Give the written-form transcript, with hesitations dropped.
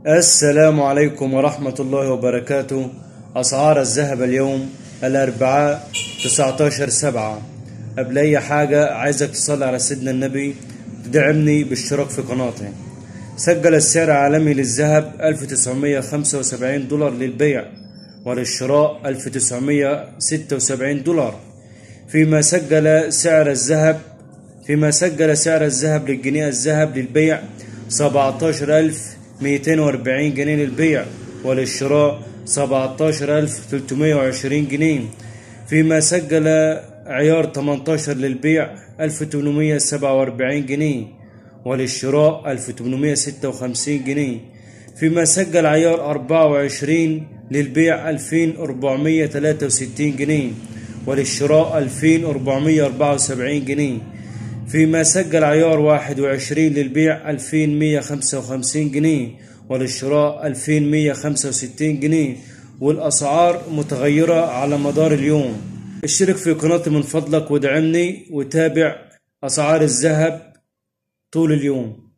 السلام عليكم ورحمة الله وبركاته. أسعار الذهب اليوم الأربعاء 19/7. قبل أي حاجة عايزك تصلي على سيدنا النبي، تدعمني بالاشتراك في قناتي. سجل السعر العالمي للذهب $1975 للبيع، وللشراء $1976. فيما سجل سعر الذهب للجنيه الذهب للبيع 17,240 جنيه للبيع، وللشراء 17,320 جنيه. فيما سجل عيار 18 للبيع 1847 جنيه، وللشراء 1856 جنيه. فيما سجل عيار 24 للبيع 2463 جنيه، وللشراء 2474 جنيه. فيما سجل عيار 21 للبيع 2155 جنيه، وللشراء 2165 جنيه. والأسعار متغيرة على مدار اليوم. اشترك في قناتي من فضلك وادعمني وتابع أسعار الذهب طول اليوم.